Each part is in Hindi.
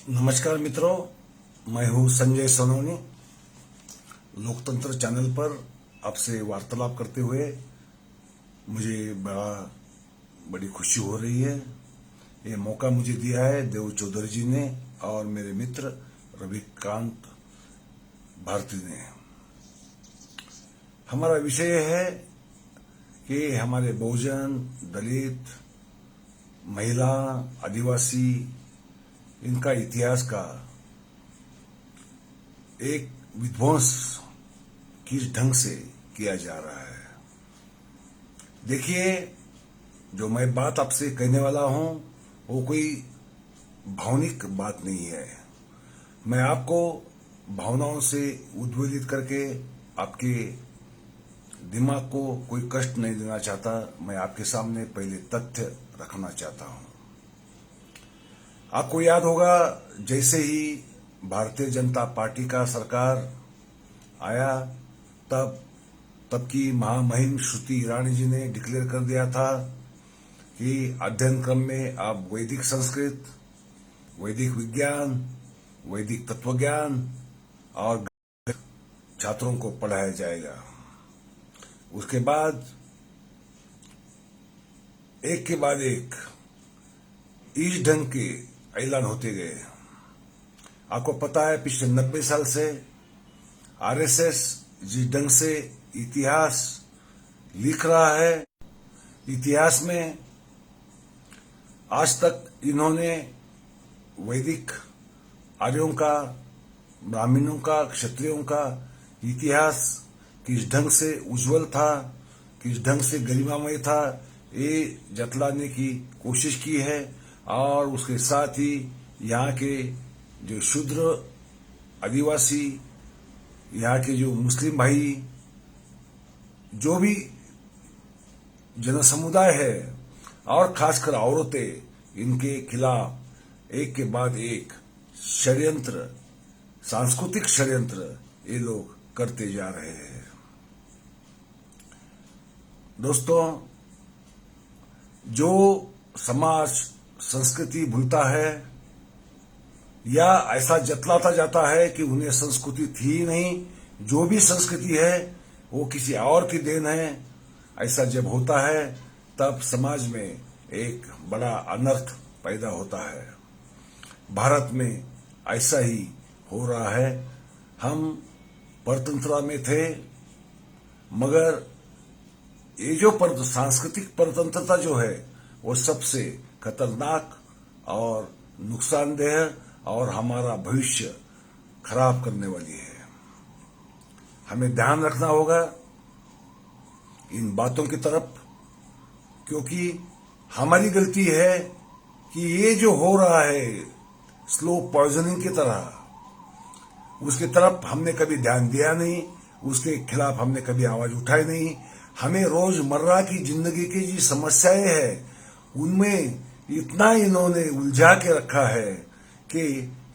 नमस्कार मित्रों, मैं हूं संजय सोनोनी। लोकतंत्र चैनल पर आपसे वार्तालाप करते हुए मुझे बड़ी खुशी हो रही है। ये मौका मुझे दिया है देव चौधरी जी ने और मेरे मित्र रविकांत भारती ने। हमारा विषय है कि हमारे बहुजन, दलित, महिला, आदिवासी, इनका इतिहास का एक विध्वंस किस ढंग से किया जा रहा है। देखिए, जो मैं बात आपसे कहने वाला हूं वो कोई भावनिक बात नहीं है। मैं आपको भावनाओं से उद्वेलित करके आपके दिमाग को कोई कष्ट नहीं देना चाहता। मैं आपके सामने पहले तथ्य रखना चाहता हूं। आपको याद होगा, जैसे ही भारतीय जनता पार्टी का सरकार आया तब की महामहिम श्रुति ईरानी जी ने डिक्लेयर कर दिया था कि अध्ययन क्रम में आप वैदिक संस्कृत, वैदिक विज्ञान, वैदिक तत्वज्ञान और छात्रों को पढ़ाया जाएगा। उसके बाद एक के बाद एक इस ढंग के ऐलान होते गए। आपको पता है, पिछले 90 साल से आरएसएस जिस ढंग से इतिहास लिख रहा है, इतिहास में आज तक इन्होंने वैदिक आर्यों का, ब्राह्मणों का, क्षत्रियों का इतिहास किस ढंग से उज्जवल था, किस ढंग से गरिमामय था, ये जतलाने की कोशिश की है। और उसके साथ ही यहाँ के जो शूद्र, आदिवासी, यहाँ के जो मुस्लिम भाई, जो भी जनसमुदाय है और खासकर औरतें, इनके खिलाफ एक के बाद एक षड्यंत्र, सांस्कृतिक षड्यंत्र ये लोग करते जा रहे हैं। दोस्तों, जो समाज संस्कृति भूलता है या ऐसा जतलाता जाता है कि उन्हें संस्कृति थी ही नहीं, जो भी संस्कृति है वो किसी और की देन है, ऐसा जब होता है तब समाज में एक बड़ा अनर्थ पैदा होता है। भारत में ऐसा ही हो रहा है। हम परतंत्रता में थे, मगर ये जो सांस्कृतिक परतंत्रता जो है वो सबसे खतरनाक और नुकसानदेह और हमारा भविष्य खराब करने वाली है। हमें ध्यान रखना होगा इन बातों की तरफ, क्योंकि हमारी गलती है कि ये जो हो रहा है स्लो पॉइजनिंग की तरह, उसकी तरफ हमने कभी ध्यान दिया नहीं, उसके खिलाफ हमने कभी आवाज उठाई नहीं। हमें रोजमर्रा की जिंदगी की जो समस्याएं हैं उनमें इतना इन्होंने उलझा के रखा है कि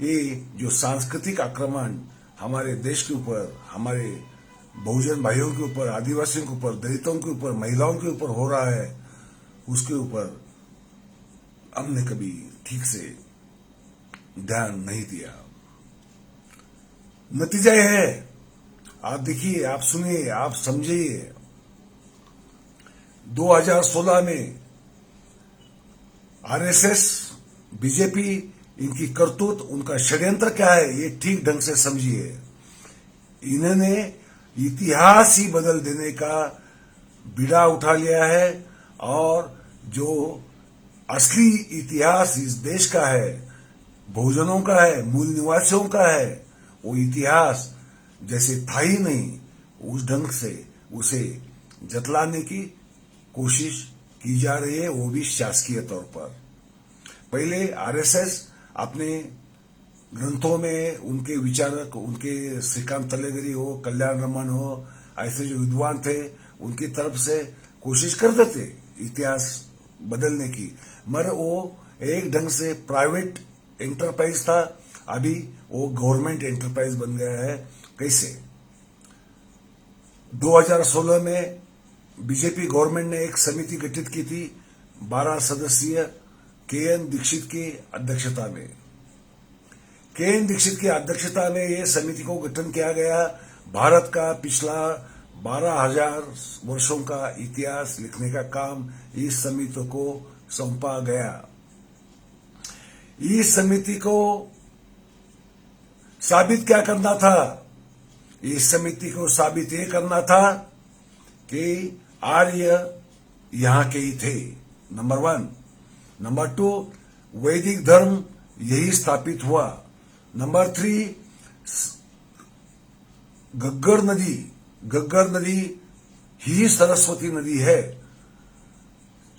ये जो सांस्कृतिक आक्रमण हमारे देश के ऊपर, हमारे बहुजन भाइयों के ऊपर, आदिवासियों के ऊपर, दलितों के ऊपर, महिलाओं के ऊपर हो रहा है, उसके ऊपर हमने कभी ठीक से ध्यान नहीं दिया। नतीजा यह है, आप देखिए, आप सुनिए, आप समझिए। 2016 में आरएसएस, बीजेपी, इनकी करतूत, उनका षड्यंत्र क्या है ये ठीक ढंग से समझिए। इन्होंने इतिहास ही बदल देने का बीड़ा उठा लिया है और जो असली इतिहास इस देश का है, बहुजनों का है, मूल निवासियों का है, वो इतिहास जैसे था ही नहीं, उस ढंग से उसे जतलाने की कोशिश की जा रही है, वो भी शासकीय तौर पर। पहले आरएसएस अपने ग्रंथों में उनके विचारक, उनके श्रीकांत तलेगरी हो, कल्याण रमन हो, ऐसे जो विद्वान थे, उनकी तरफ से कोशिश करते थे इतिहास बदलने की, मगर वो एक ढंग से प्राइवेट एंटरप्राइज था। अभी वो गवर्नमेंट एंटरप्राइज बन गया है। कैसे? 2016 में बीजेपी गवर्नमेंट ने एक समिति गठित की थी 12 सदस्यीय, के एन दीक्षित की अध्यक्षता में। केएन दीक्षित की अध्यक्षता में ये समिति को गठन किया गया। भारत का पिछला 12,000 वर्षों का इतिहास लिखने का काम इस समिति को सौंपा गया। इस समिति को साबित क्या करना था? इस समिति को साबित ये करना था कि आर्य यहां के ही थे, नंबर 1। नंबर 2, वैदिक धर्म यही स्थापित हुआ। नंबर 3, गग्गर नदी ही सरस्वती नदी है।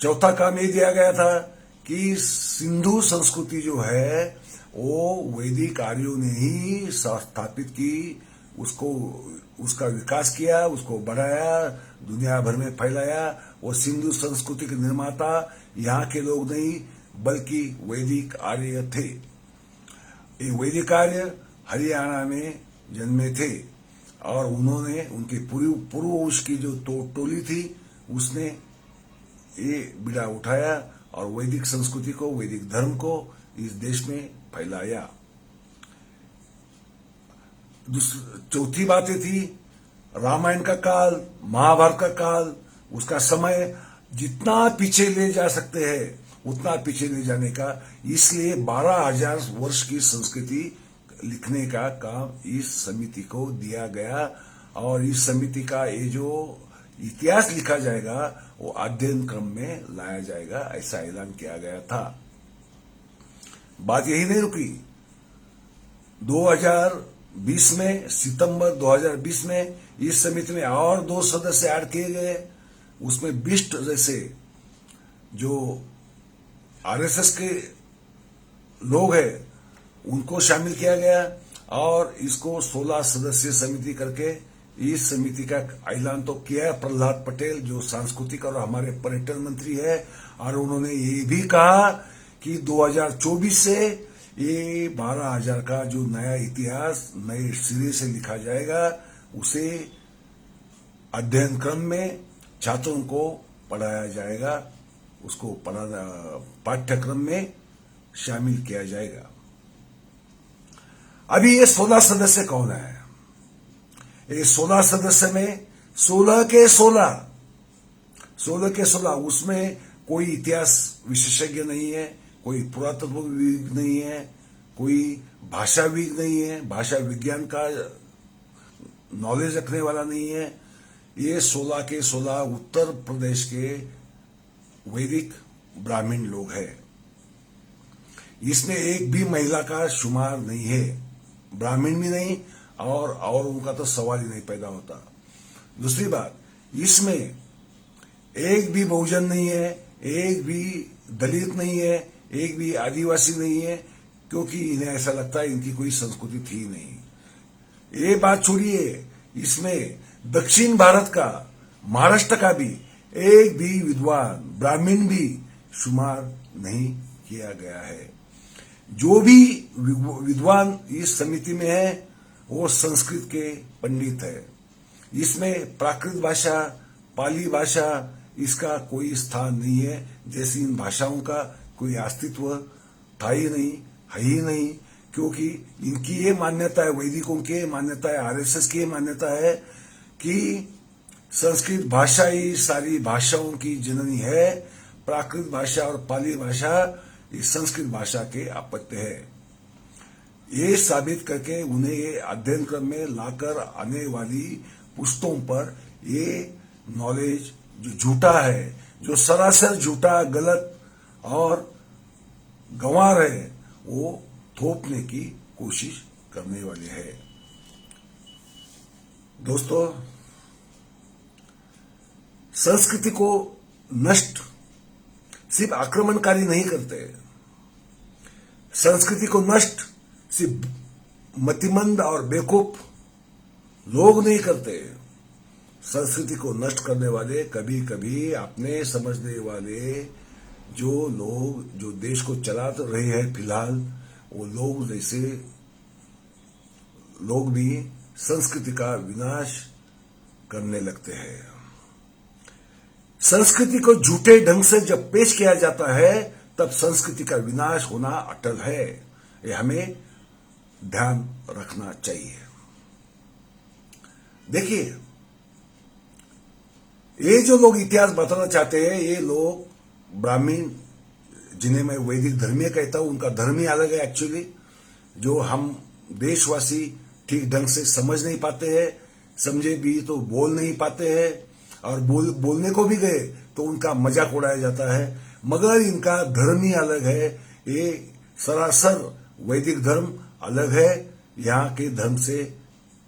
चौथा काम ये दिया गया था कि सिंधु संस्कृति जो है वो वैदिक आर्यों ने ही स्थापित की, उसका विकास किया, उसको बढ़ाया, दुनिया भर में फैलाया। वो सिंधु संस्कृति के निर्माता यहाँ के लोग नहीं बल्कि वैदिक आर्य थे। ये वैदिक आर्य हरियाणा में जन्मे थे और उन्होंने उनकी पूर्ववंश की जो टोली थी उसने ये बीड़ा उठाया और वैदिक संस्कृति को, वैदिक धर्म को इस देश में फैलाया। चौथी बात ये थी, रामायण का काल, महाभारत का काल, उसका समय जितना पीछे ले जा सकते हैं उतना पीछे ले जाने का, इसलिए 12,000 वर्ष की संस्कृति लिखने का काम इस समिति को दिया गया। और इस समिति का ये जो इतिहास लिखा जाएगा वो अध्ययन क्रम में लाया जाएगा, ऐसा ऐलान किया गया था। बात यही नहीं रुकी। 2020 में, सितंबर 2020 में इस समिति में और 2 सदस्य ऐड किए गए। उसमें बिष्ट जैसे जो आरएसएस के लोग हैं उनको शामिल किया गया और इसको 16 सदस्यीय समिति करके इस समिति का ऐलान तो किया प्रहलाद पटेल जो सांस्कृतिक और हमारे पर्यटन मंत्री है। और उन्होंने ये भी कहा कि 2024 से ये 12,000 का जो नया इतिहास नए सिरे से लिखा जाएगा उसे अध्ययन क्रम में छात्रों को पढ़ाया जाएगा, उसको पाठ्यक्रम में शामिल किया जाएगा। अभी ये 16 सदस्य कौन है? ये 16 सदस्य में 16 के 16 उसमें कोई इतिहास विशेषज्ञ नहीं है, कोई पुरातत्वविद नहीं है, कोई भाषाविद नहीं है, भाषा विज्ञान का नॉलेज रखने वाला नहीं है। ये 16 के 16 उत्तर प्रदेश के वैदिक ब्राह्मण लोग हैं। इसमें एक भी महिला का शुमार नहीं है, ब्राह्मण भी नहीं और उनका तो सवाल ही नहीं पैदा होता। दूसरी बात, इसमें एक भी बहुजन नहीं है, एक भी दलित नहीं है, एक भी आदिवासी नहीं है, क्योंकि इन्हें ऐसा लगता है इनकी कोई संस्कृति थी नहीं। ये बात छोड़िए, इसमें दक्षिण भारत का, महाराष्ट्र का भी एक भी विद्वान ब्राह्मण भी शुमार नहीं किया गया है। जो भी विद्वान इस समिति में है वो संस्कृत के पंडित है। इसमें प्राकृत भाषा, पाली भाषा इसका कोई स्थान नहीं है, जैसी इन भाषाओं का कोई अस्तित्व था ही नहीं, है ही नहीं, क्योंकि इनकी ये मान्यता है, वैदिकों की ये मान्यता है, आरएसएस की ये मान्यता है कि संस्कृत भाषा ही सारी भाषाओं की जननी है। प्राकृत भाषा और पाली भाषा इस संस्कृत भाषा के अपत्य है। ये साबित करके उन्हें ये अध्ययन क्रम में लाकर आने वाली पुस्तकों पर ये नॉलेज जो झूठा है, जो सरासर झूठा, गलत और गंवार है, वो थोपने की कोशिश करने वाले हैं। दोस्तों, संस्कृति को नष्ट सिर्फ आक्रमणकारी नहीं करते, संस्कृति को नष्ट सिर्फ मतिमंद और बेवकूफ लोग नहीं करते। संस्कृति को नष्ट करने वाले कभी कभी अपने समझने वाले जो लोग जो देश को चला तो रहे हैं फिलहाल, वो लोग जैसे लोग भी संस्कृति का विनाश करने लगते हैं। संस्कृति को झूठे ढंग से जब पेश किया जाता है तब संस्कृति का विनाश होना अटल है। ये हमें ध्यान रखना चाहिए। देखिए, ये जो लोग इतिहास बताना चाहते हैं, ये लोग ब्राह्मण, जिन्हें मैं वैदिक धर्मीय कहता हूं, उनका धर्म ही अलग है एक्चुअली, जो हम देशवासी ठीक ढंग से समझ नहीं पाते हैं, समझे भी तो बोल नहीं पाते हैं, और बोलने को भी गए तो उनका मजाक उड़ाया जाता है। मगर इनका धर्म ही अलग है, ये सरासर वैदिक धर्म अलग है यहाँ के धर्म से,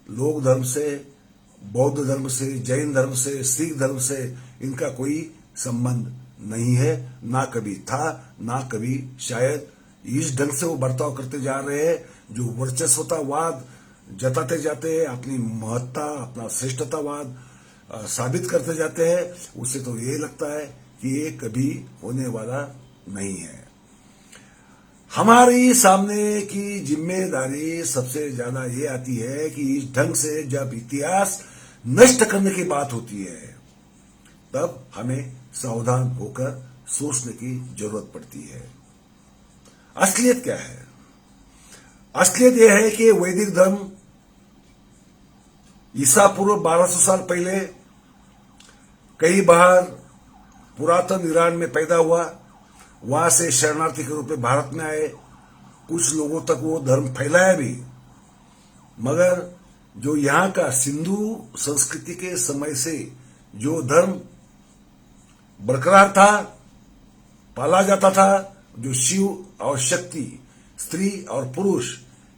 लोक धर्म से, बौद्ध धर्म से, जैन धर्म से, सिख धर्म से इनका कोई संबंध नहीं है, ना कभी था, ना कभी शायद। इस ढंग से वो बर्ताव करते जा रहे हैं, जो वर्चस्वतावाद जताते जाते हैं, अपनी महत्ता, अपना श्रेष्ठतावाद साबित करते जाते हैं, उससे तो ये लगता है कि ये कभी होने वाला नहीं है। हमारी सामने की जिम्मेदारी सबसे ज्यादा ये आती है कि इस ढंग से जब इतिहास नष्ट करने की बात होती है, तब हमें सावधान होकर सोचने की जरूरत पड़ती है। असलियत क्या है? असलियत यह है कि वैदिक धर्म ईसा पूर्व 1200 साल पहले कहीं बाहर पुरातन ईरान में पैदा हुआ, वहां से शरणार्थी के रूप में भारत में आए, कुछ लोगों तक वो धर्म फैलाया भी। मगर जो यहाँ का सिंधु संस्कृति के समय से जो धर्म बरकरार था, पाला जाता था, जो शिव और शक्ति, स्त्री और पुरुष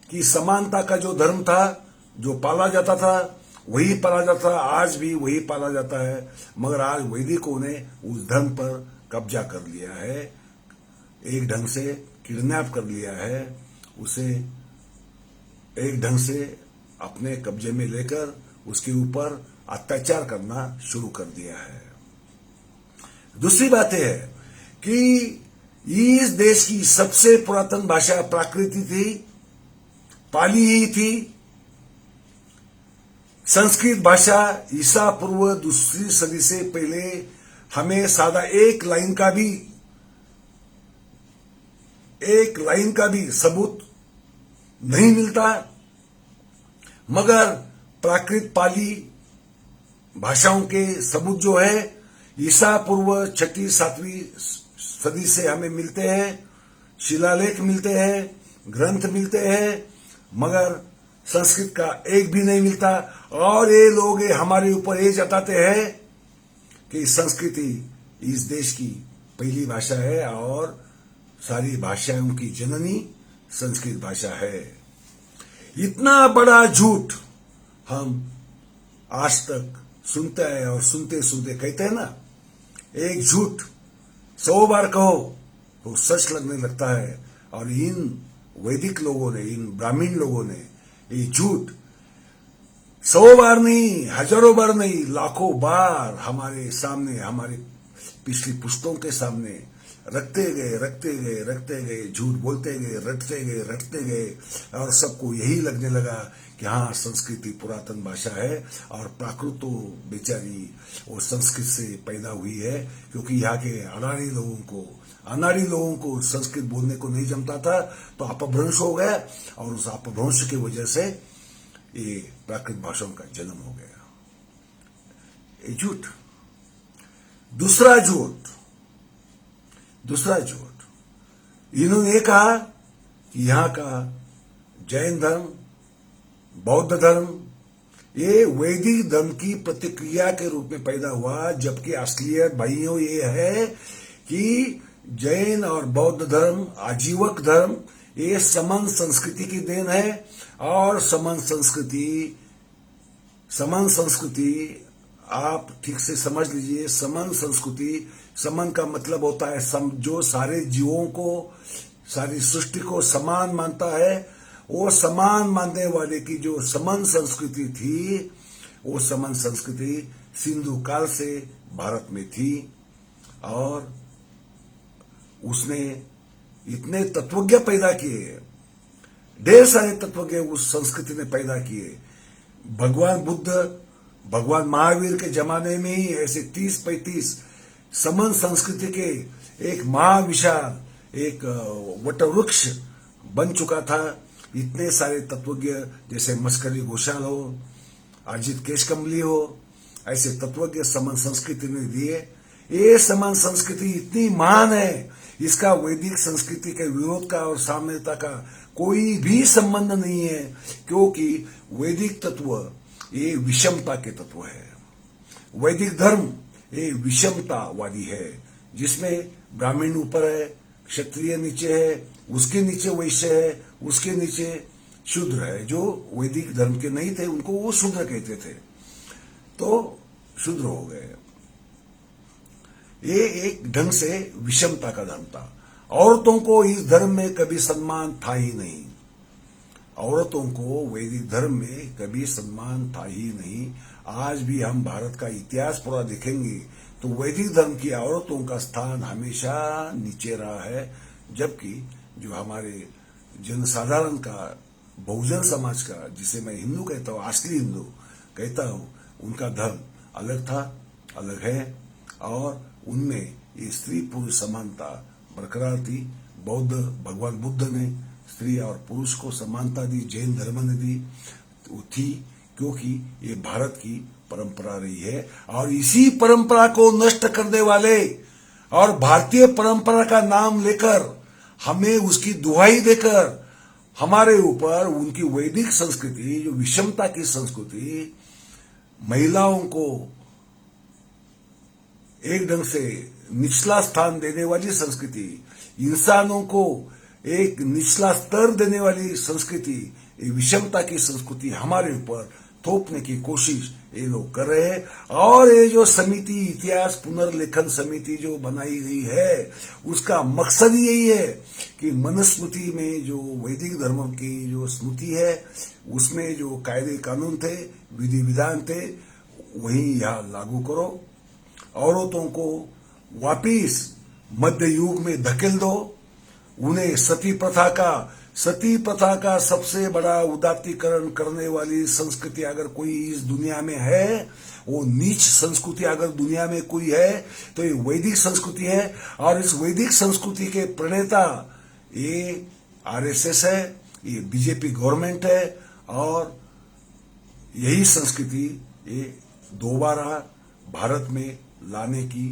की समानता का जो धर्म था, जो पाला जाता था, वही पाला जाता, आज भी वही पाला जाता है। मगर आज वैदिकों ने उस धर्म पर कब्जा कर लिया है, एक ढंग से किडनैप कर लिया है, उसे एक ढंग से अपने कब्जे में लेकर उसके ऊपर अत्याचार करना शुरू कर दिया है। दूसरी बात यह है कि इस देश की सबसे पुरातन भाषा प्राकृति थी, पाली ही थी। संस्कृत भाषा ईसा पूर्व दूसरी सदी से पहले हमें सादा एक लाइन का भी सबूत नहीं मिलता। मगर प्राकृत पाली भाषाओं के सबूत जो है ईसा पूर्व 6वीं 7वीं सदी से हमें मिलते हैं, शिलालेख मिलते हैं, ग्रंथ मिलते हैं, मगर संस्कृत का एक भी नहीं मिलता। और ये लोग हमारे ऊपर ये जताते हैं कि संस्कृति इस देश की पहली भाषा है और सारी भाषाओं की जननी संस्कृत भाषा है। इतना बड़ा झूठ हम आज तक सुनते हैं, और सुनते सुनते कहते हैं ना, एक झूठ 100 बार कहो तो सच लगने लगता है। और इन वैदिक लोगों ने, इन ब्राह्मण लोगों ने ये झूठ 100 बार नहीं, हजारों बार नहीं, लाखों बार हमारे सामने, हमारे पिछली पुश्तों के सामने रखते गए, झूठ बोलते गए, रटते गए, और सबको यही लगने लगा कि हाँ, संस्कृति पुरातन भाषा है और प्राकृत तो बेचारी वो संस्कृत से पैदा हुई है, क्योंकि यहाँ के अनाड़ी लोगों को संस्कृत बोलने को नहीं जमता था, तो अपभ्रंश हो गया, और उस अपभ्रंश की वजह से ये प्राकृत भाषाओं का जन्म हो गया। ये झूठ। दूसरा झूठ, इन्होंने कहा कि यहाँ का जैन धर्म, बौद्ध धर्म ये वैदिक धर्म की प्रतिक्रिया के रूप में पैदा हुआ, जबकि असलियत भाइयों ये है कि जैन और बौद्ध धर्म, आजीवक धर्म, ये समान संस्कृति की देन है। और समान संस्कृति आप ठीक से समझ लीजिए, समान संस्कृति, समान का मतलब होता है जो सारे जीवों को, सारी सृष्टि को समान मानता है। वो समान मानने वाले की जो समान संस्कृति थी, वो समान संस्कृति सिंधु काल से भारत में थी, और उसने इतने तत्वज्ञ पैदा किए, ढेर सारे तत्वज्ञ उस संस्कृति ने पैदा किए। भगवान बुद्ध, भगवान महावीर के जमाने में ही ऐसे 30-35 समान संस्कृति के एक महाविशाल एक वटवृक्ष बन चुका था, इतने सारे तत्वज्ञ जैसे मस्करी घोषाल हो, अजित केशकमली हो, ऐसे तत्वज्ञ समान संस्कृति ने दिए। ये समान संस्कृति इतनी महान है, इसका वैदिक संस्कृति के विरोध का और साम्यता का कोई भी संबंध नहीं है, क्योंकि वैदिक तत्व ये विषमता के तत्व है। वैदिक धर्म ये विषमतावादी है, जिसमें ब्राह्मण ऊपर है, क्षत्रिय नीचे है, उसके नीचे वैश्य है, उसके नीचे शूद्र है। जो वैदिक धर्म के नहीं थे उनको वो शूद्र कहते थे, तो शूद्र हो गए। ये एक ढंग से विषमता का धर्म था। औरतों को इस धर्म में कभी सम्मान था ही नहीं। औरतों को वैदिक धर्म में कभी सम्मान था ही नहीं। आज भी हम भारत का इतिहास पूरा देखेंगे तो वैदिक धर्म की औरतों का स्थान हमेशा नीचे रहा है, जबकि जो हमारे जनसाधारण का, बहुजन समाज का, जिसे मैं हिंदू कहता हूँ, असली हिंदू कहता हूँ, उनका धर्म अलग था, अलग है, और उनमें ये स्त्री पुरुष समानता बरकरार थी। बौद्ध भगवान बुद्ध ने स्त्री और पुरुष को समानता दी, जैन धर्म ने दी, वो थी क्योंकि ये भारत की परंपरा रही है। और इसी परंपरा को नष्ट करने वाले और भारतीय परंपरा का नाम लेकर, हमें उसकी दुहाई देकर हमारे ऊपर उनकी वैदिक संस्कृति, जो विषमता की संस्कृति, महिलाओं को एक ढंग से निचला स्थान देने वाली संस्कृति, इंसानों को एक निचला स्तर देने वाली संस्कृति, ये विषमता की संस्कृति हमारे ऊपर थोपने की कोशिश ये लोग कर रहे हैं। और ये जो समिति, इतिहास पुनर्लेखन समिति जो बनाई गई है, उसका मकसद यही है कि मनुस्मृति में जो वैदिक धर्म की जो स्मृति है, उसमें जो कायदे कानून थे, विधि विधान थे, वही यहाँ लागू करो। औरतों को वापिस मध्य युग में धकेल दो। उन्हें सती प्रथा का सबसे बड़ा उदात्तीकरण करने वाली संस्कृति अगर कोई इस दुनिया में है, वो नीच संस्कृति अगर दुनिया में कोई है तो ये वैदिक संस्कृति है। और इस वैदिक संस्कृति के प्रणेता ये आरएसएस है, ये बीजेपी गवर्नमेंट है, और यही संस्कृति ये दोबारा भारत में लाने की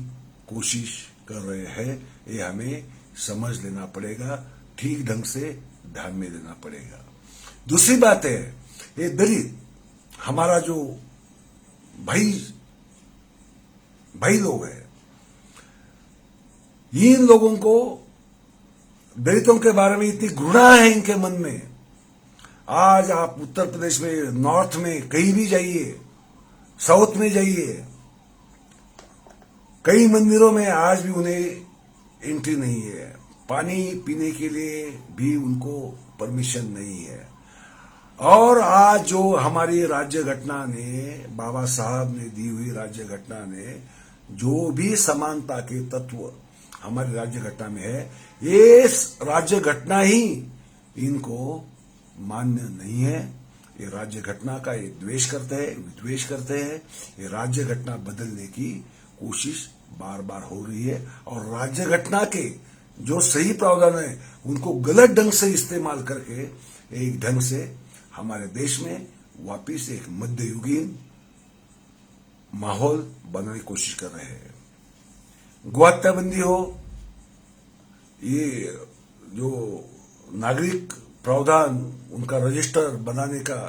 कोशिश कर रहे हैं। ये हमें समझ लेना पड़ेगा, ठीक ढंग से ध्यान में देना पड़ेगा। दूसरी बात है, ये दलित हमारा जो भाई लोग हैं, इन लोगों को, दलितों के बारे में इतनी घृणा है इनके मन में। आज आप उत्तर प्रदेश में, नॉर्थ में कहीं भी जाइए, साउथ में जाइए, कई मंदिरों में आज भी उन्हें एंट्री नहीं है। पानी पीने के लिए भी उनको परमिशन नहीं है। और आज जो हमारी राज्य घटना ने, बाबा साहब ने दी हुई राज्य घटना ने जो भी समानता के तत्व हमारी राज्य घटना में है, ये राज्य घटना ही इनको मान्य नहीं है। ये राज्य घटना का ये द्वेष करते हैं, विद्वेष करते हैं। ये राज्य घटना बदलने की कोशिश बार बार हो रही है, और राज्य घटना के जो सही प्रावधान है उनको गलत ढंग से इस्तेमाल करके एक ढंग से हमारे देश में वापिस एक मध्ययुगीन माहौल बनाने की कोशिश कर रहे हैं। गोहत्याबंदी हो, ये जो नागरिक प्रावधान, उनका रजिस्टर बनाने का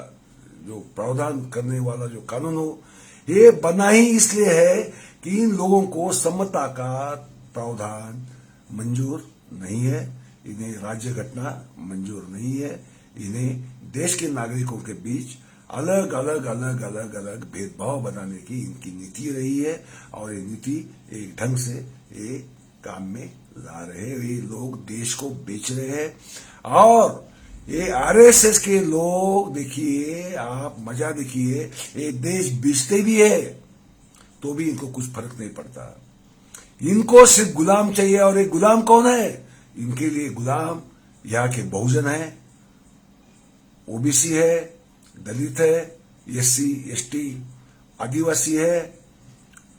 जो प्रावधान करने वाला जो कानून हो, ये बना ही इसलिए है कि इन लोगों को समता का प्रावधान मंजूर नहीं है, इन्हें राज्य घटना मंजूर नहीं है। इन्हें देश के नागरिकों के बीच अलग अलग भेदभाव बनाने की इनकी नीति रही है, और ये नीति एक ढंग से ये काम में ला रहे हैं। ये लोग देश को बेच रहे हैं, और ये आरएसएस के लोग, देखिए आप मजा देखिए, ये देश बेचते भी है तो भी इनको कुछ फर्क नहीं पड़ता। इनको सिर्फ गुलाम चाहिए, और ये गुलाम कौन है? इनके लिए गुलाम यहाँ के बहुजन है, ओबीसी है, दलित है, एससी एसटी आदिवासी है,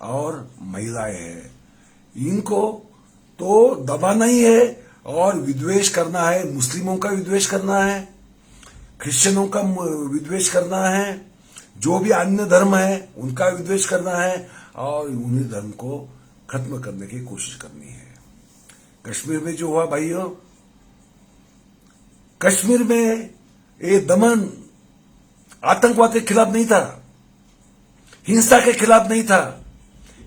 और महिलाएं हैं। इनको तो दबाना ही है, और विद्वेष करना है, मुस्लिमों का विद्वेष करना है, क्रिश्चियनों का विद्वेष करना है, जो भी अन्य धर्म है उनका विद्वेष करना है और उन्हीं धर्म को खत्म करने की कोशिश करनी है। कश्मीर में जो हुआ भाइयों, कश्मीर में ये दमन आतंकवाद के खिलाफ नहीं था, हिंसा के खिलाफ नहीं था,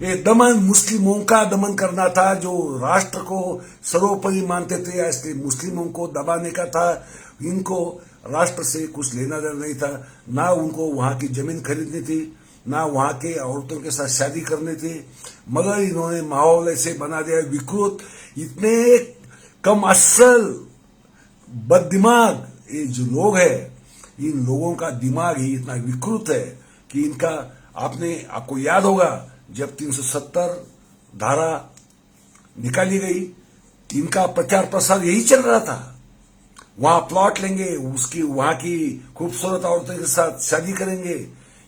ये दमन मुस्लिमों का दमन करना था, जो राष्ट्र को सर्वोपरि मानते थे, इसलिए मुस्लिमों को दबाने का था। इनको राष्ट्र से कुछ लेना देना नहीं था, ना उनको वहां की जमीन खरीदनी थी, ना वहां के औरतों के साथ शादी करनी थी, मगर इन्होंने माहौल ऐसे बना दिया विकृत। इतने कम असल बददिमाग ये जो लोग हैं, इन लोगों का दिमाग ही इतना विकृत है कि इनका आपको याद होगा जब 370 धारा निकाली गई, इनका प्रचार प्रसार यही चल रहा था। वहां प्लॉट लेंगे, उसकी वहां की खूबसूरत औरतों के साथ शादी करेंगे,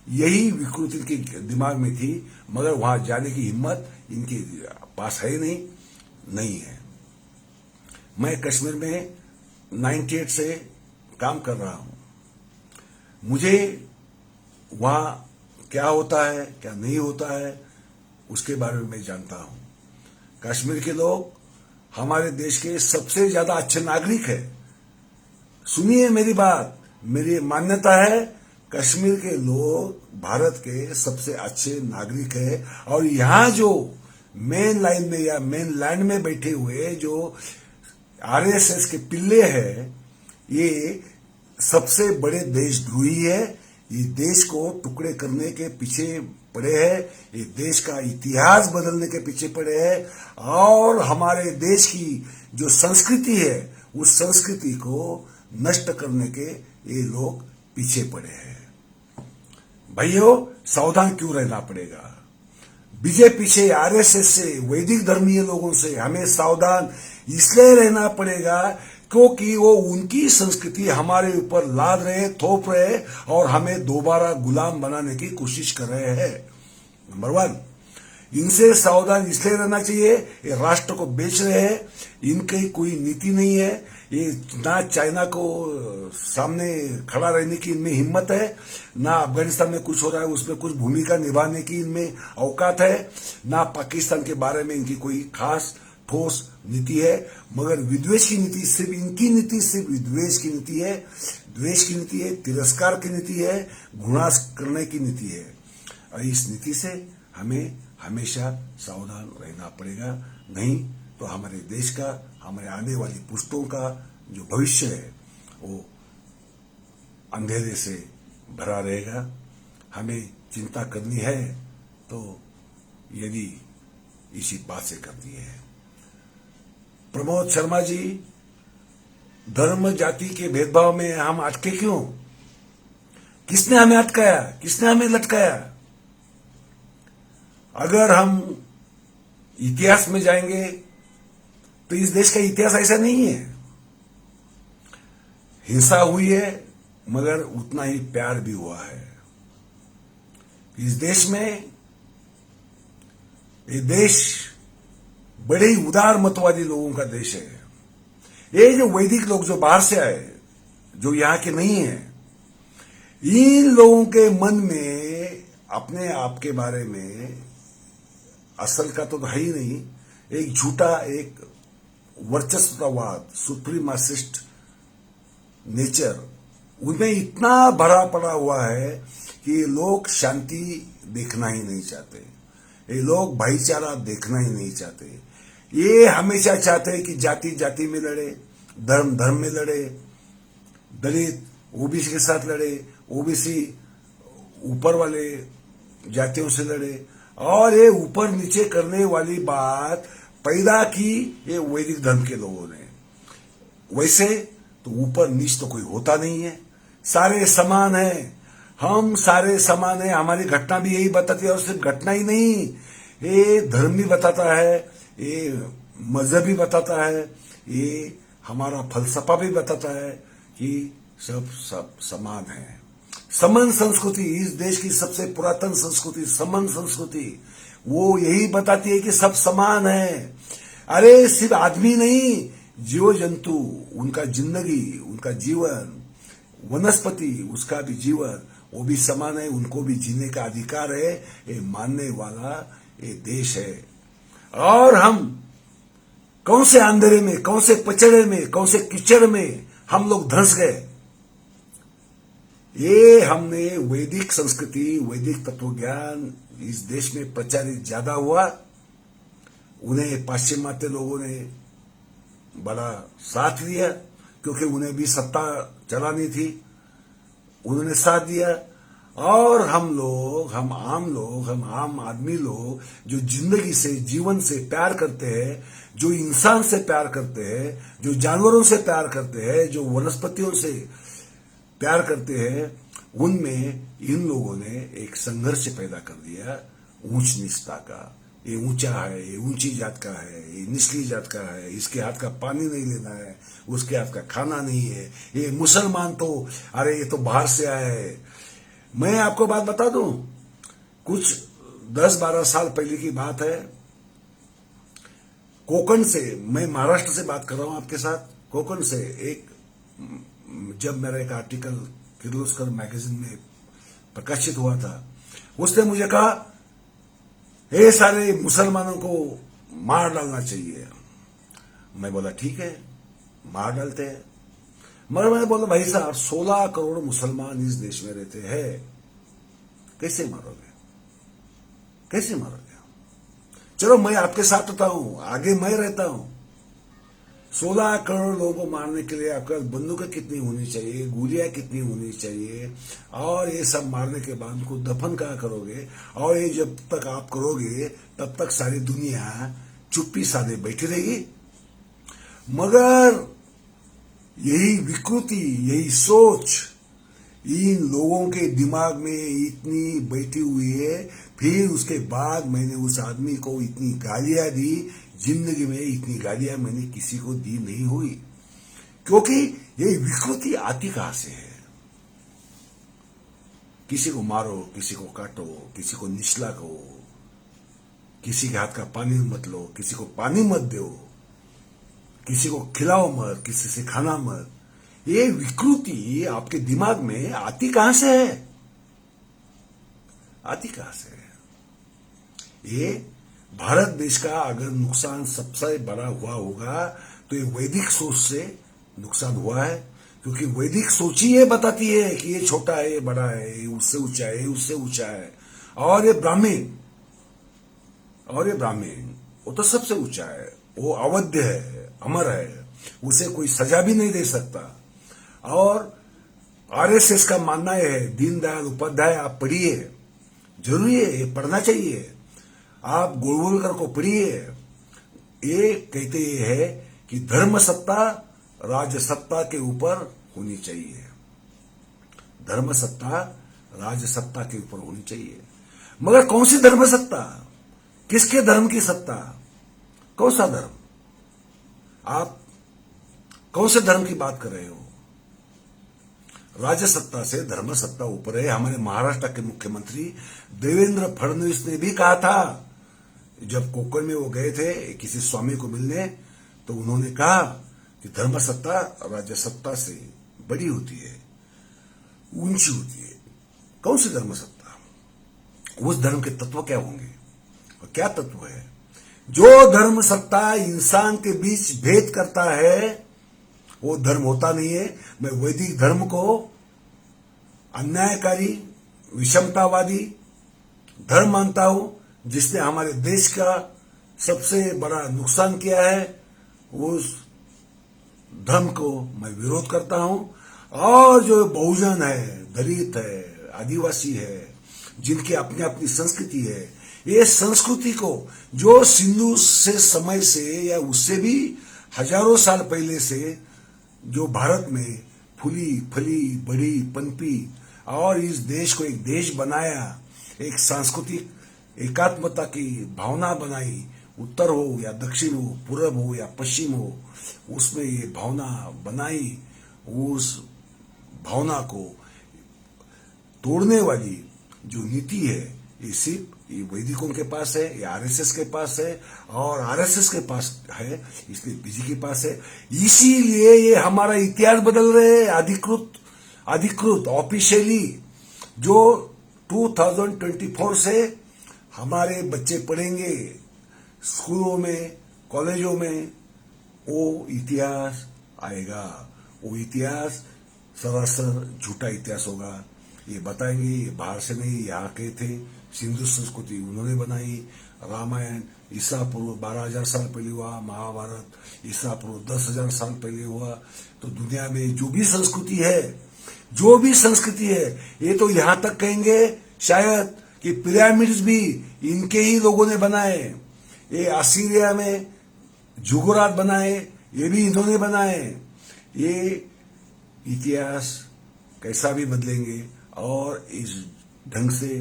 यही विकृति इनके दिमाग में थी, मगर वहां जाने की हिम्मत इनके पास है नहीं है। मैं कश्मीर में 98 से काम कर रहा हूं, मुझे वहां क्या होता है क्या नहीं होता है उसके बारे में मैं जानता हूं। कश्मीर के लोग हमारे देश के सबसे ज्यादा अच्छे नागरिक है। सुनिए मेरी बात, मेरी मान्यता है कश्मीर के लोग भारत के सबसे अच्छे नागरिक है। और यहां जो मेन लाइन में या मेन लैंड में बैठे हुए जो आरएसएस के पिल्ले हैं, ये सबसे बड़े देशद्रोही है। ये देश को टुकड़े करने के पीछे पड़े हैं, ये देश का इतिहास बदलने के पीछे पड़े हैं और हमारे देश की जो संस्कृति है उस संस्कृति को नष्ट करने के ये लोग पीछे पड़े हैं। भाइयों, सावधान क्यों रहना पड़ेगा? बीजेपी से, आरएसएस से, वैदिक धर्मीय लोगों से हमें सावधान इसलिए रहना पड़ेगा क्योंकि वो उनकी संस्कृति हमारे ऊपर लाद रहे, थोप रहे और हमें दोबारा गुलाम बनाने की कोशिश कर रहे हैं। नंबर 1, इनसे सावधान इसलिए रहना चाहिए, ये राष्ट्र को बेच रहे हैं, इनकी कोई नीति नहीं है, ये ना चाइना को सामने खड़ा रहने की इनमें हिम्मत है, ना अफगानिस्तान में कुछ हो रहा है उसमें कुछ भूमिका निभाने की इनमें औकात है, ना पाकिस्तान के बारे में इनकी कोई खास ठोस नीति है, मगर विद्वेष की नीति सिर्फ इनकी नीति सिर्फ विद्वेष की नीति है, द्वेष की नीति है, तिरस्कार की नीति है, घृणा करने की नीति है। और इस नीति से हमें हमेशा सावधान रहना पड़ेगा, नहीं तो हमारे देश का, हमारे आने वाली पुश्तों का जो भविष्य है वो अंधेरे से भरा रहेगा। हमें चिंता करनी है तो यदि इसी बात से करनी है। प्रमोद शर्मा जी, धर्म जाति के भेदभाव में हम अटके क्यों? किसने हमें अटकाया? किसने हमें लटकाया? अगर हम इतिहास में जाएंगे तो इस देश का इतिहास ऐसा नहीं है। हिंसा हुई है मगर उतना ही प्यार भी हुआ है। इस देश में, ये देश बड़े ही उदार मतवादी लोगों का देश है। ये जो वैदिक लोग जो बाहर से आए, जो यहां के नहीं है, इन लोगों के मन में अपने आप के बारे में असल का तो है ही नहीं, एक झूठा, एक वर्चस्ववाद, सुप्रीमासिस्ट नेचर उनमें इतना भरा पड़ा हुआ है कि ये लोग शांति देखना ही नहीं चाहते, ये लोग भाईचारा देखना ही नहीं चाहते। ये हमेशा चाहते हैं कि जाति जाति में लड़े, धर्म धर्म में लड़े, दलित ओबीसी के साथ लड़े, ओबीसी ऊपर वाले जातियों से लड़े, और ये ऊपर नीचे करने वाली बात पैदा की ये वैदिक धर्म के लोगों ने। वैसे तो ऊपर नीच तो कोई होता नहीं है, सारे समान हैं, हम सारे समान हैं। हमारी घटना भी यही बताती है, और सिर्फ घटना ही नहीं, ये धर्म भी बताता है, ये मजहब भी बताता है, ये हमारा फलसफा भी बताता है कि सब समान है। समन संस्कृति, इस देश की सबसे पुरातन संस्कृति समन संस्कृति, वो यही बताती है कि सब समान है। अरे सिर्फ आदमी नहीं, जीव जंतु, उनका जिंदगी, उनका जीवन, वनस्पति, उसका भी जीवन, वो भी समान है, उनको भी जीने का अधिकार है, ये मानने वाला ये देश है। और हम कौन से अंधेरे में, कौन से पचड़े में, कौन से कीचड़ में हम लोग धंस गए। ये हमने वैदिक संस्कृति, वैदिक तत्वज्ञान इस देश में प्रचारित ज्यादा हुआ, उन्हें पाश्चिमात्य लोगों ने बड़ा साथ दिया, क्योंकि उन्हें भी सत्ता चलानी थी, उन्होंने साथ दिया। और हम लोग, हम आम आदमी लोग जो जिंदगी से, जीवन से प्यार करते हैं, जो इंसान से प्यार करते हैं, जो जानवरों से प्यार करते हैं, जो वनस्पतियों से प्यार करते हैं, उनमें इन लोगों ने एक संघर्ष पैदा कर दिया ऊंच नीचता का। ये ऊंचा है, ये ऊंची जात का है, ये निचली जात का है, इसके हाथ का पानी नहीं लेना है, उसके हाथ का खाना नहीं है, ये मुसलमान तो अरे ये तो बाहर से आया है। मैं आपको बात बता दूं, कुछ 10-12 साल पहले की बात है, कोकण से, मैं महाराष्ट्र से बात कर रहा हूं आपके साथ, कोकण से एक, जब मेरा एक आर्टिकल किर्लोस्कर मैगजीन में प्रकाशित हुआ था, उसने मुझे कहा ये सारे मुसलमानों को मार डालना चाहिए। मैं बोला ठीक है, मार डालते हैं। मगर मैं बोला भाई साहब 16 करोड़ मुसलमान इस देश में रहते हैं, कैसे मारोगे, कैसे मारोगे। चलो मैं आपके साथ होता हूं, आगे मैं रहता हूं। 16 करोड़ लोगों को मारने के लिए आपके पास बंदूकें कितनी होनी चाहिए, गोलियां कितनी होनी चाहिए, और ये सब मारने के बाद उनको दफन कहाँ करोगे। और ये जब तक आप करोगे तब तक सारी दुनिया चुप्पी साधे बैठी रहेगी। मगर यही विकृति, यही सोच इन लोगों के दिमाग में इतनी बैठी हुई है। फिर उसके बाद मैंने उस आदमी को इतनी गालियां दी, जिंदगी में इतनी गालियां मैंने किसी को दी नहीं हुई, क्योंकि ये विकृति आती कहां से है। किसी को मारो, किसी को काटो, किसी को निचला कहो, किसी के हाथ का पानी मत लो, किसी को पानी मत दो, किसी को खिलाओ मत, किसी से खाना मत। ये विकृति आपके दिमाग में आती कहां से है, आती कहां से है। ये भारत देश का अगर नुकसान सबसे बड़ा हुआ होगा तो ये वैदिक सोच से नुकसान हुआ है, क्योंकि वैदिक सोच ही ये बताती है कि ये छोटा है, ये बड़ा है, ये उससे ऊंचा है, ये उससे ऊंचा है। और ये ब्राह्मण, वो तो सबसे ऊंचा है, वो अवध्य है, अमर है, उसे कोई सजा भी नहीं दे सकता। और आरएसएस का मानना है, दीनदयाल उपाध्याय आप पढ़िए, जरूरी है, ये पढ़ना चाहिए। आप गोलवलकर को पढ़िए, ये कहते हैं कि धर्म सत्ता राज्य सत्ता के ऊपर होनी चाहिए, धर्म सत्ता राज्य सत्ता के ऊपर होनी चाहिए। मगर कौन सी धर्म सत्ता, किसके धर्म की सत्ता, कौन सा धर्म, आप कौन से धर्म की बात कर रहे हो। राज्य सत्ता से धर्म सत्ता ऊपर है। हमारे महाराष्ट्र के मुख्यमंत्री देवेंद्र फडणवीस ने भी कहा था, जब कोकण में वो गए थे किसी स्वामी को मिलने, तो उन्होंने कहा कि धर्म सत्ता राज्य सत्ता से बड़ी होती है, ऊंची होती है। कौन सी धर्म सत्ता, उस धर्म के तत्व क्या होंगे, और क्या तत्व है। जो धर्म सत्ता इंसान के बीच भेद करता है वो धर्म होता नहीं है। मैं वैदिक धर्म को अन्यायकारी, विषमतावादी धर्म मानता हूं, जिसने हमारे देश का सबसे बड़ा नुकसान किया है। उस धर्म को मैं विरोध करता हूं। और जो बहुजन है, दलित है, आदिवासी है, जिनकी अपनी अपनी संस्कृति है, ये संस्कृति को जो सिंधु से समय से या उससे भी हजारों साल पहले से जो भारत में फूली फली बड़ी पनपी और इस देश को एक देश बनाया, एक सांस्कृतिक एकात्मता की भावना बनाई, उत्तर हो या दक्षिण हो, पूर्व हो या पश्चिम हो, उसमें ये भावना बनाई। उस भावना को तोड़ने वाली जो नीति है, ये सिर्फ ये वैदिकों के पास है, ये आरएसएस के पास है, और आरएसएस के पास है इसलिए बीजेपी के पास है। इसीलिए ये हमारा इतिहास बदल रहे हैं। अधिकृत अधिकृत ऑफिशियली जो 2024 से हमारे बच्चे पढ़ेंगे स्कूलों में, कॉलेजों में, वो इतिहास आएगा। वो इतिहास सरासर झूठा इतिहास होगा। ये बताएंगे ये बाहर से नहीं, यहाँ के थे, सिंधु संस्कृति उन्होंने बनाई। रामायण ईसा पूर्व 12,000 साल पहले हुआ, महाभारत ईसा पूर्व 10,000 साल पहले हुआ। तो दुनिया में जो भी संस्कृति है, ये तो यहां तक कहेंगे शायद कि पिरामिड्स भी इनके ही लोगों ने बनाए। ये असीरिया में जुगरात बनाए, ये भी इन्होंने बनाए। ये इतिहास कैसा भी बदलेंगे और इस ढंग से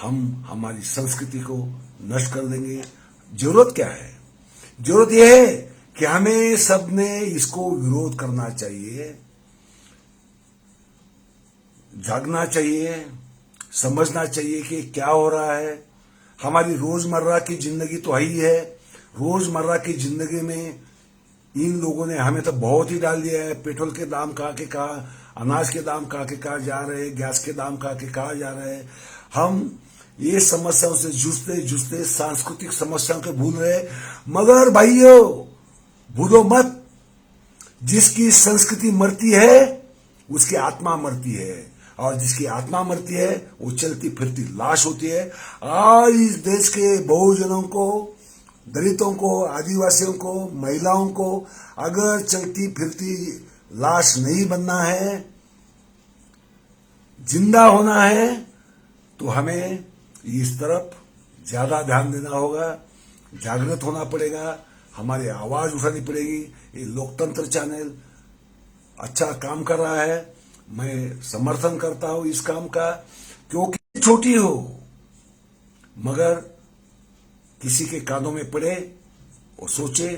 हम हमारी संस्कृति को नष्ट कर देंगे। जरूरत क्या है? जरूरत यह है कि हमें सबने इसको विरोध करना चाहिए, जागना चाहिए, समझना चाहिए कि क्या हो रहा है। हमारी रोजमर्रा की जिंदगी तो है ही है। रोजमर्रा की जिंदगी में इन लोगों ने हमें तो बहुत ही डाल दिया है। पेट्रोल के दाम कहाँ के कहाँ, अनाज के दाम कहाँ के कहाँ जा रहे हैं, गैस के दाम कहाँ के कहाँ जा रहे हैं। हम ये समस्याओं से जूझते सांस्कृतिक समस्याओं को भूल रहे। मगर भाइयों भूलो मत, जिसकी संस्कृति मरती है उसकी आत्मा मरती है, और जिसकी आत्मा मरती है वो चलती फिरती लाश होती है। आज इस देश के बहुजनों को, दलितों को, आदिवासियों को, महिलाओं को अगर चलती फिरती लाश नहीं बनना है, जिंदा होना है, तो हमें इस तरफ ज्यादा ध्यान देना होगा, जागृत होना पड़ेगा, हमारी आवाज उठानी पड़ेगी। ये लोकतंत्र चैनल अच्छा काम कर रहा है, मैं समर्थन करता हूं इस काम का, क्योंकि छोटी हो मगर किसी के कानों में पड़े, वो सोचे,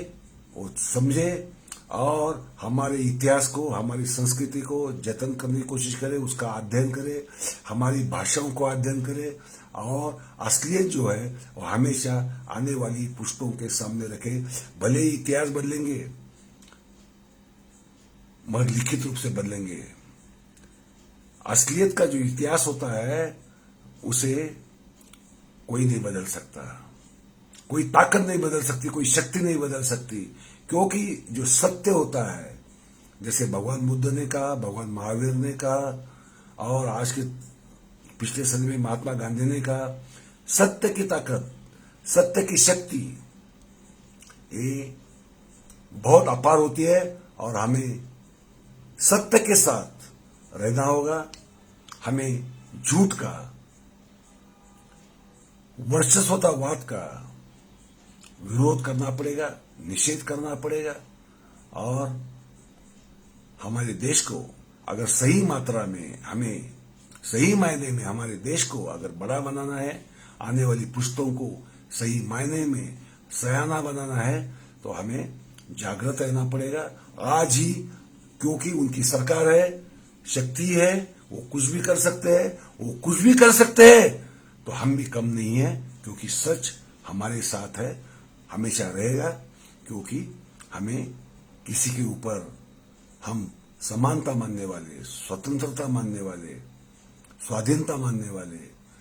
वो समझे और हमारे इतिहास को, हमारी संस्कृति को जतन करने की कोशिश करे, उसका अध्ययन करे, हमारी भाषाओं को अध्ययन करे और असलियत जो है वो हमेशा आने वाली पुश्तों के सामने रखे। भले ही इतिहास बदलेंगे मगर लिखित रूप से बदलेंगे। असलियत का जो इतिहास होता है उसे कोई नहीं बदल सकता, कोई ताकत नहीं बदल सकती, कोई शक्ति नहीं बदल सकती, क्योंकि जो सत्य होता है, जैसे भगवान बुद्ध ने कहा, भगवान महावीर ने कहा और आज के पिछले सदी में महात्मा गांधी ने कहा, सत्य की ताकत, सत्य की शक्ति ये बहुत अपार होती है और हमें सत्य के साथ रहना होगा। हमें झूठ का, वर्चस्वतावाद का विरोध करना पड़ेगा, निषेध करना पड़ेगा और हमारे देश को अगर सही मात्रा में, हमें सही मायने में हमारे देश को अगर बड़ा बनाना है, आने वाली पुश्तों को सही मायने में सयाना बनाना है, तो हमें जागृत रहना पड़ेगा आज ही, क्योंकि उनकी सरकार है, शक्ति है, वो कुछ भी कर सकते हैं, तो हम भी कम नहीं है, क्योंकि सच हमारे साथ है, हमेशा रहेगा। क्योंकि हमें किसी के ऊपर, हम समानता मानने वाले, स्वतंत्रता मानने वाले, स्वाधीनता मानने वाले,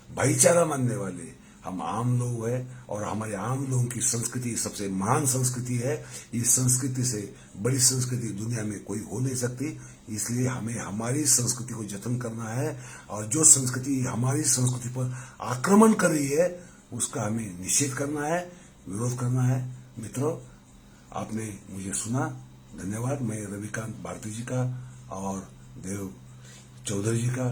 भाईचारा मानने वाले हम आम लोग हैं और हमारे आम लोगों की संस्कृति सबसे महान संस्कृति है। इस संस्कृति से बड़ी संस्कृति दुनिया में कोई हो नहीं सकती। इसलिए हमें हमारी संस्कृति को जतन करना है और जो संस्कृति हमारी संस्कृति पर आक्रमण कर रही है उसका हमें निषेध करना है, विरोध करना है। मित्रों, आपने मुझे सुना, धन्यवाद। मैं रविकांत भारती जी का और देव चौधरी जी का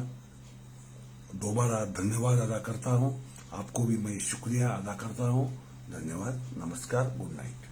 दोबारा धन्यवाद अदा करता हूं। आपको भी मैं शुक्रिया अदा करता हूं। धन्यवाद, नमस्कार, गुड नाइट।